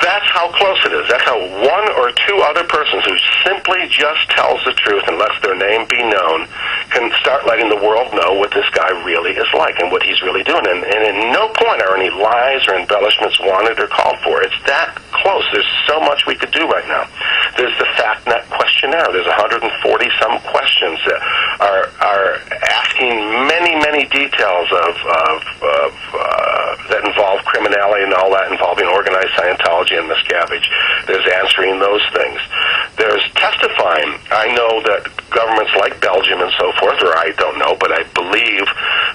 That's how close it is. That's how one or two other persons who simply just tells the truth and lets their name be known can start letting the world know what this guy really is like and what he's really doing. And at no point are any lies or embellishments wanted or called for. It's that close. There's so much we could do right now. There's the FactNet questionnaire. There's 140-some questions that are asking many details that involve criminality and all that involving organized Scientology and Miscavige. There's answering those things. There's testifying. I know that governments like Belgium and so forth, or I don't know, but I believe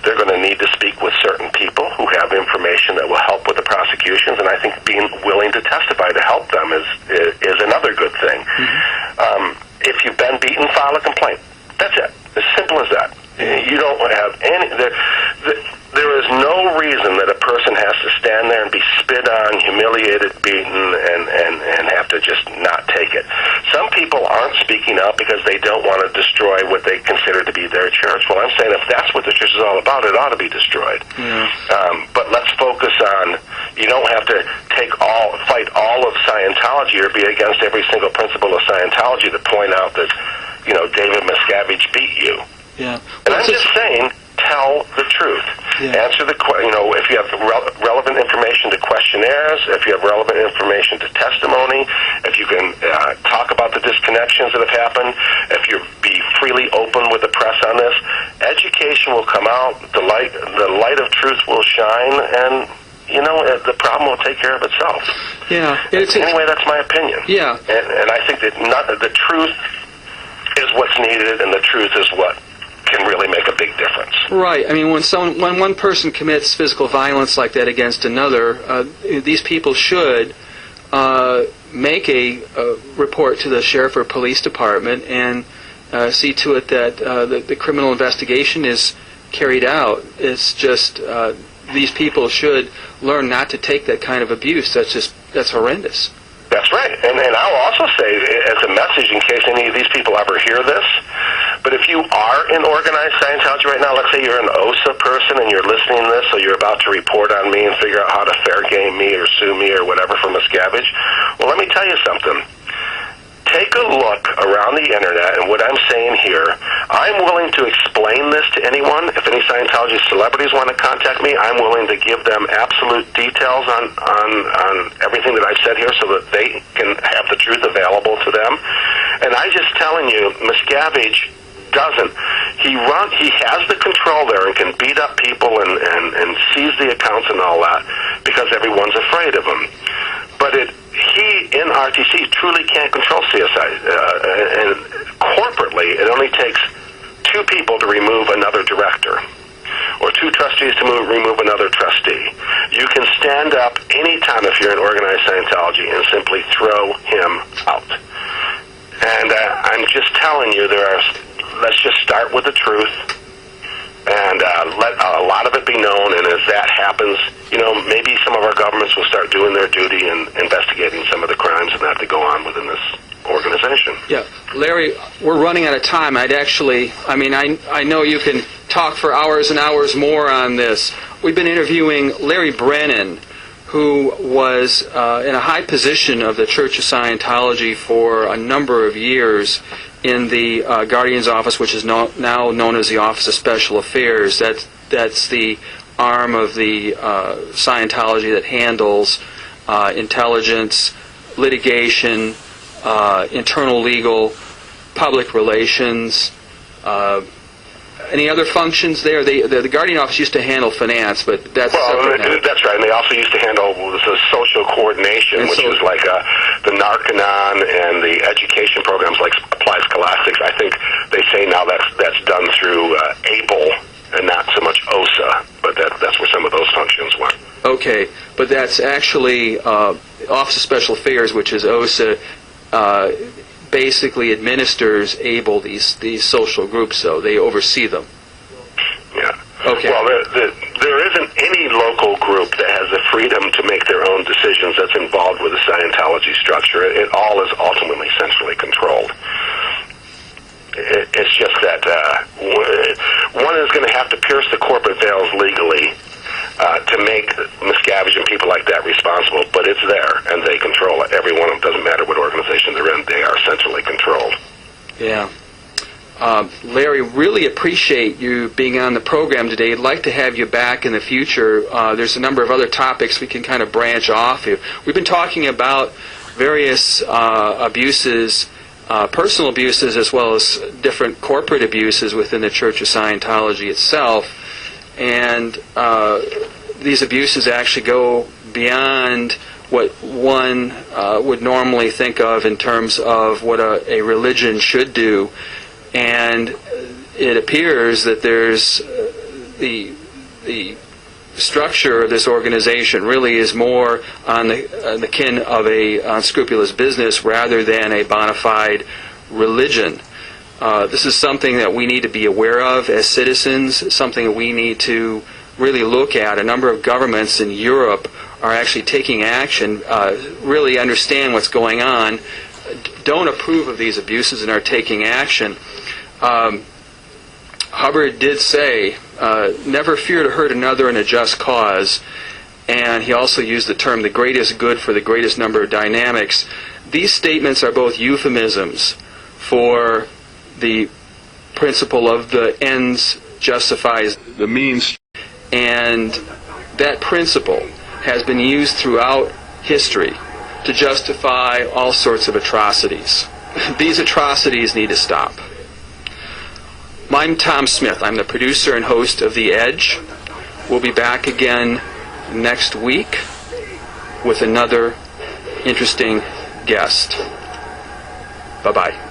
they're going to need to speak with certain people who have information that will help with the prosecutions, and I think being willing to testify to help them is another good thing. If you've been beaten, file a complaint. That's it. As simple as that. You don't have any... There is no reason that a person has to stand there and be spit on, humiliated, beaten, and have to just not take it. Some people aren't speaking up because they don't want to destroy what they consider to be their church. Well, I'm saying if that's what the church is all about, it ought to be destroyed. But let's focus on, you don't have to fight all of Scientology or be against every single principle of Scientology to point out that, David Miscavige beat you. Yeah. And I'm just saying, tell the truth. Answer the if you have relevant information to questionnaires, if you have relevant information to testimony, if you can talk about the disconnections that have happened, if you be freely open with the press on this, education will come out, the light of truth will shine, and the problem will take care of itself. Yeah. Anyway, that's my opinion. Yeah. And I think that the truth is what's needed, and the truth is what can really make a big difference. Right. I mean, when one person commits physical violence like that against another, these people should make a report to the sheriff or police department and see to it that the criminal investigation is carried out. It's just these people should learn not to take that kind of abuse. That's horrendous. That's right. And I'll also say, as a message, in case any of these people ever hear this, but if you are in organized Scientology right now, let's say you're an OSA person and you're listening to this, so you're about to report on me and figure out how to fair game me or sue me or whatever for Miscavige, well, let me tell you something. Take a look around the internet, and what I'm saying here, I'm willing to explain this to anyone. If any Scientology celebrities want to contact me, I'm willing to give them absolute details on everything that I've said here so that they can have the truth available to them. And I'm just telling you, Miscavige doesn't. He has the control there and can beat up people and seize the accounts and all that because everyone's afraid of him. But he, in RTC, truly can't control CSI. And corporately, it only takes two people to remove another director, or two trustees to remove another trustee. You can stand up anytime if you're in organized Scientology and simply throw him out. And I'm just telling you, let's just start with the truth and let a lot of it be known, and as that happens, maybe some of our governments will start doing their duty and investigating some of the crimes and that go on within this organization. Yeah. Larry, we're running out of time. I know you can talk for hours and hours more on this. We've been interviewing Larry Brennan, who was in a high position of the Church of Scientology for a number of years in the Guardian's office, which is now known as the Office of Special Affairs. That's the arm of the Scientology that handles intelligence, litigation, internal legal, public relations, any other functions there? The Guardian office used to handle finance, but that's separate now. That's right. And they also used to handle the social coordination, which is like the Narcanon and the education programs like Applied Scholastics. I think they say now that's done through ABLE and not so much OSA, but that's where some of those functions went. Okay, but that's actually Office of Special Affairs, which is OSA. Basically administers ABLE, these social groups, so they oversee them. Yeah. Okay. Well, there isn't any local group that has the freedom to make their own decisions that's involved with the Scientology structure. It all is ultimately centrally controlled. It's just that one is going to have to pierce the corporate veils legally to make Miscavige and people like that responsible, but it's it's there, and they control it. Every one of them, doesn't matter what organization they're in, they are centrally controlled. Yeah. Larry, really appreciate you being on the program today. I'd like to have you back in the future. There's a number of other topics we can kind of branch off. We've been talking about various abuses, personal abuses, as well as different corporate abuses within the Church of Scientology itself. And these abuses actually go beyond what one would normally think of in terms of what a religion should do. And it appears that there's the structure of this organization really is more on the kin of a unscrupulous business rather than a bona fide religion. This is something that we need to be aware of as citizens, something that we need to really look at. A number of governments in Europe are actually taking action, really understand what's going on, don't approve of these abuses, and are taking action. Hubbard did say, never fear to hurt another in a just cause, and he also used the term the greatest good for the greatest number of dynamics. These statements are both euphemisms for the principle of the ends justifies the means, and that principle has been used throughout history to justify all sorts of atrocities. These atrocities need to stop. I'm Tom Smith. I'm the producer and host of The Edge. We'll be back again next week with another interesting guest. Bye-bye.